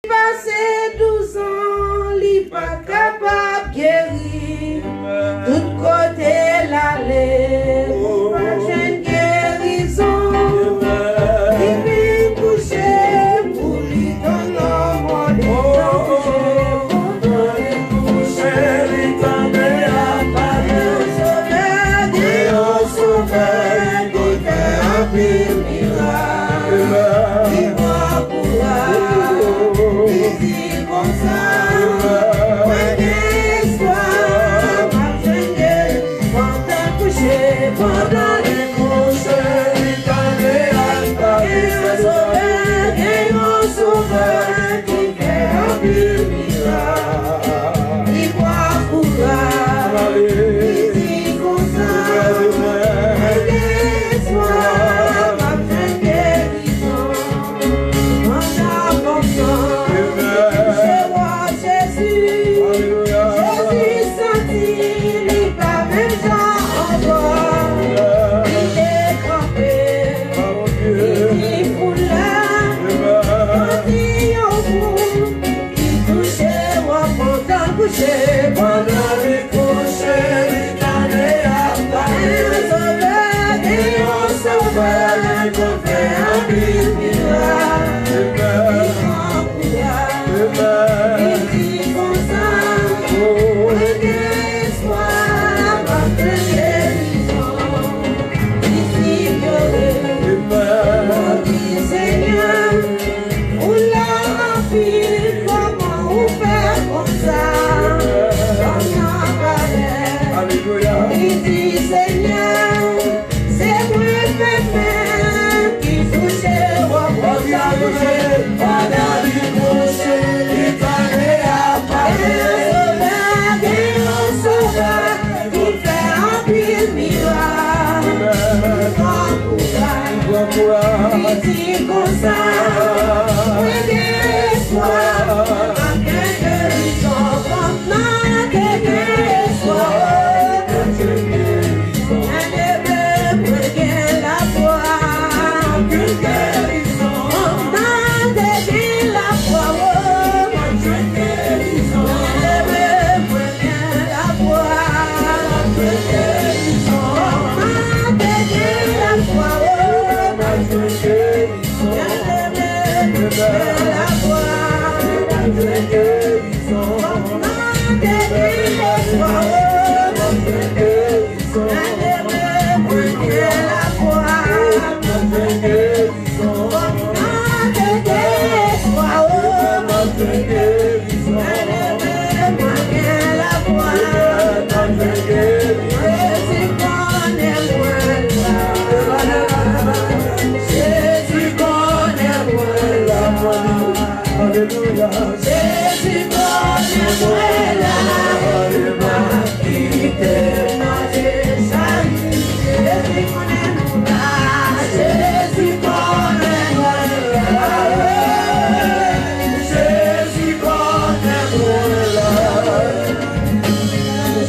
Passé 12 ans, li pas capable guérir. Tout côté l'aller, pas jeune guérison. Il vient coucher pour lui donner le monde.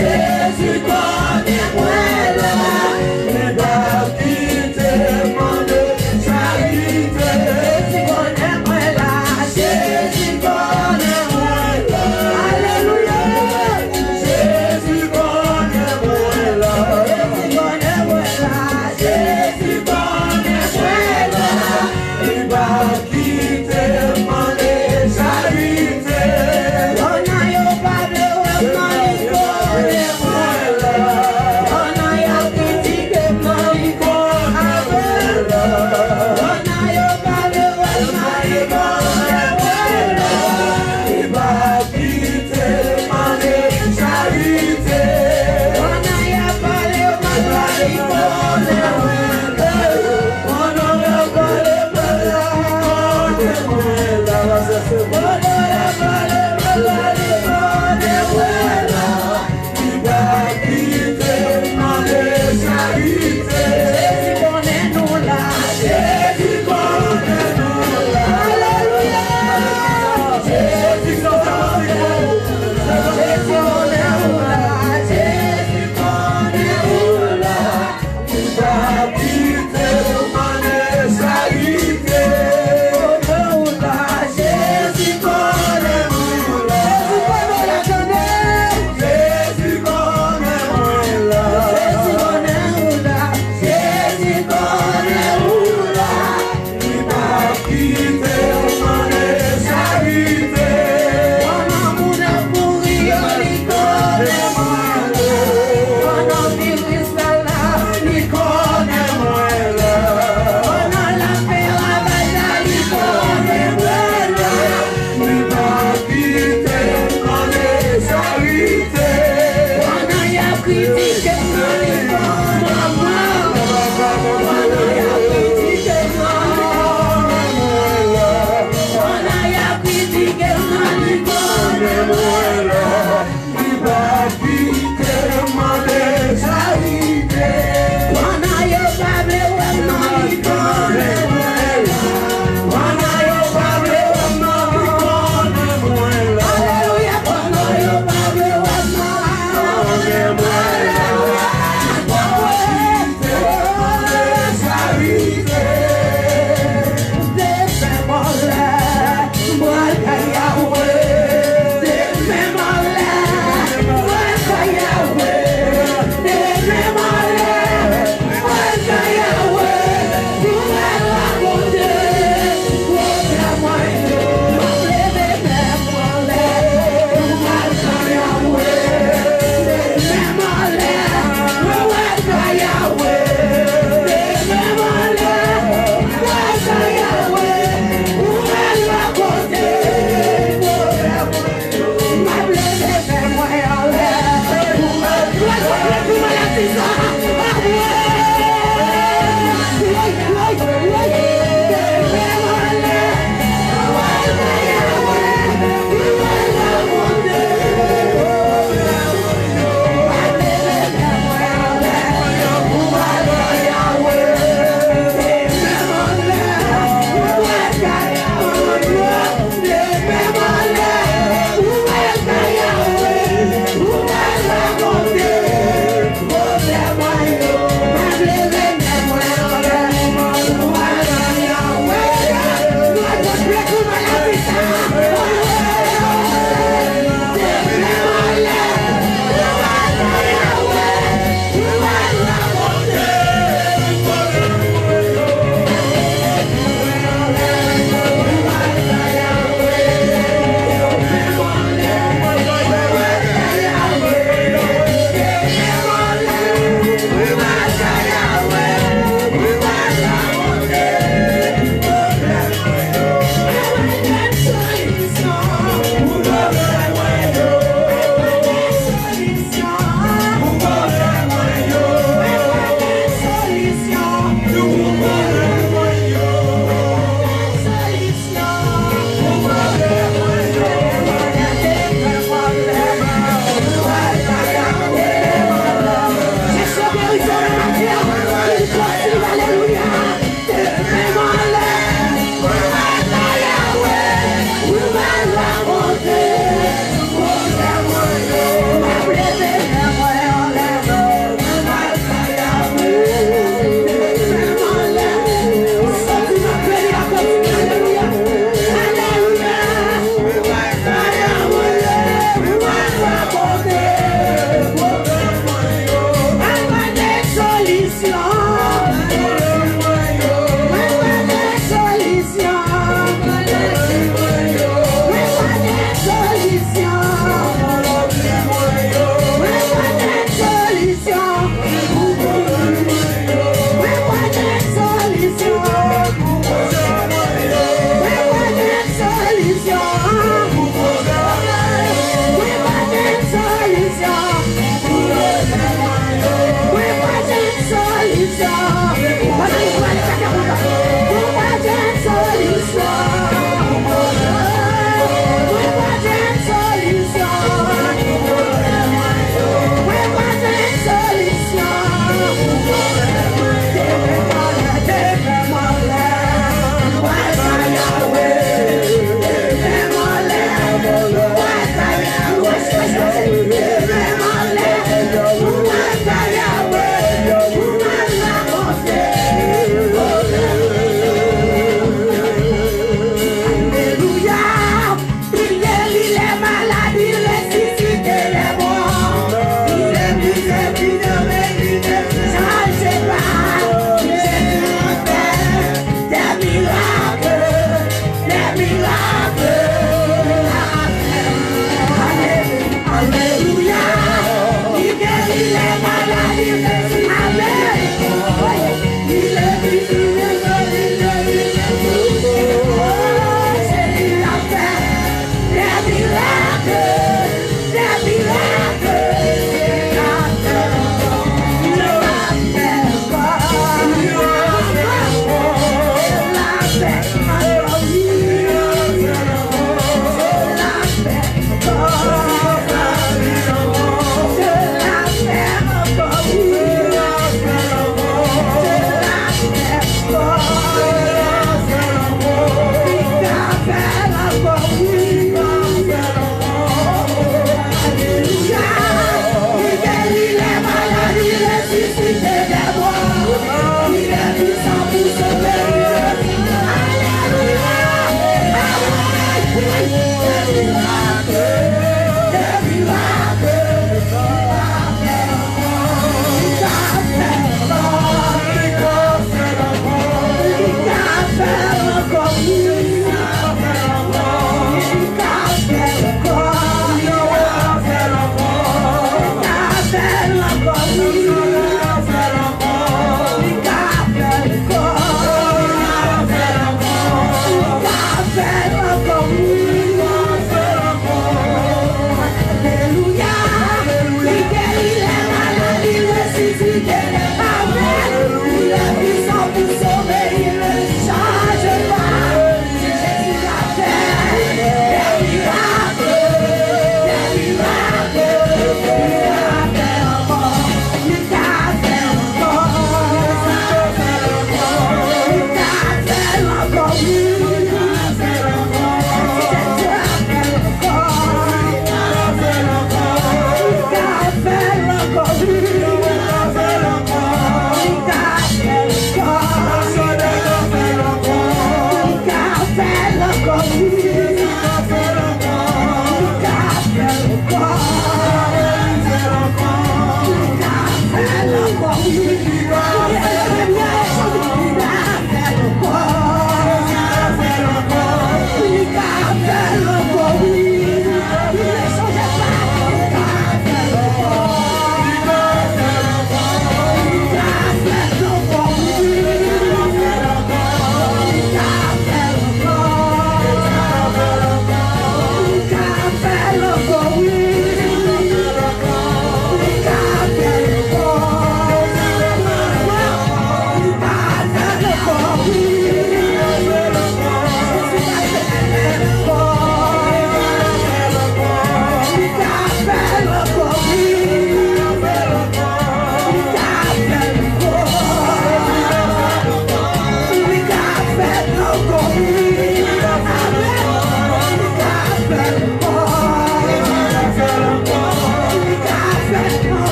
Jésus,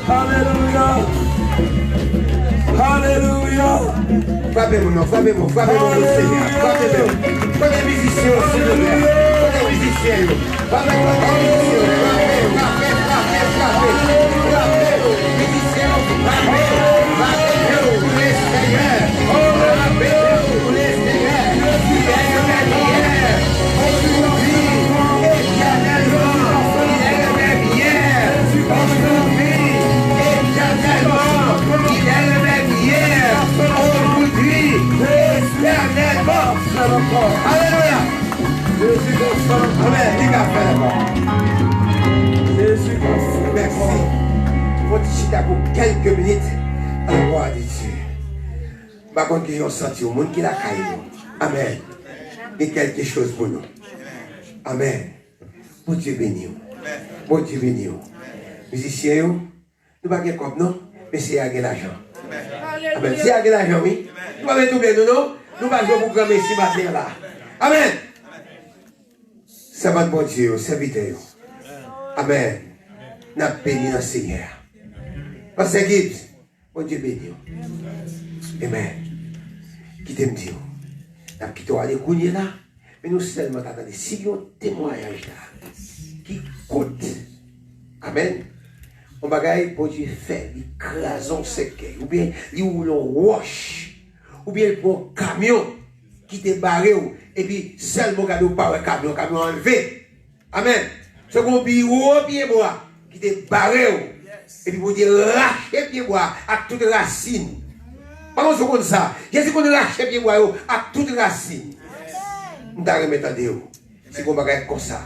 Alléluia. Alléluia. Frappez-moi, frappez-moi, frappez-moi, Seigneur. Frappez-moi. Prenez les musiciens, s'il vous plaît. Prenez les musiciens. Frappez-moi, musiciens. Frappez, frappez, frappez, frappez. Frappez, musiciens. Frappez, frappez pour les Seigneurs. Frappez pour les Seigneurs. Il est le meilleur. Aujourd'hui, éternellement. Il est le meilleur. Aujourd'hui, éternellement. Il est le meilleur. Aujourd'hui, éternellement. Alléluia. Amen. Les gars, Jésus. merci. Votre chita pour quelques minutes à la gloire de Dieu. Par contre, qu'ils ont senti au monde qui l'a caillé. Amen. Et quelque chose pour nous. Amen. Bon Dieu béni. Bon Dieu béni. Musiciens, nous ne pas gagner comme non, mais c'est à gagner l'argent. Amen. C'est à gagner l'argent, oui. Nous ne pas tout bien, non? Nous ne pas jouer pour gagner ici matin là. Amen. Ça va de bon Dieu, serviteur. Amen. N'a béni dans le Seigneur. Parce que Gibbs, bon Dieu béni. Amen. Qui t'aime Dieu. N'a quitté aller courir là, mais nous seulement attendons si il y a un témoignage là qui compte. Amen. On bagaille pour Dieu faire, il crase un séquel, ou bien il roule un wash, ou bien il prend un camion qui te barre, et puis seulement quand on parle camion enlevé. Amen. Ce qu'on dit, pied bois, qui te barre, et puis pour dire racher pied bois à toute racine. Par contre, comme ça, qu'est-ce qu'on rache pied bois à toute racine. Nous devons remettre à Dieu. C'est qu'on bagaille comme ça.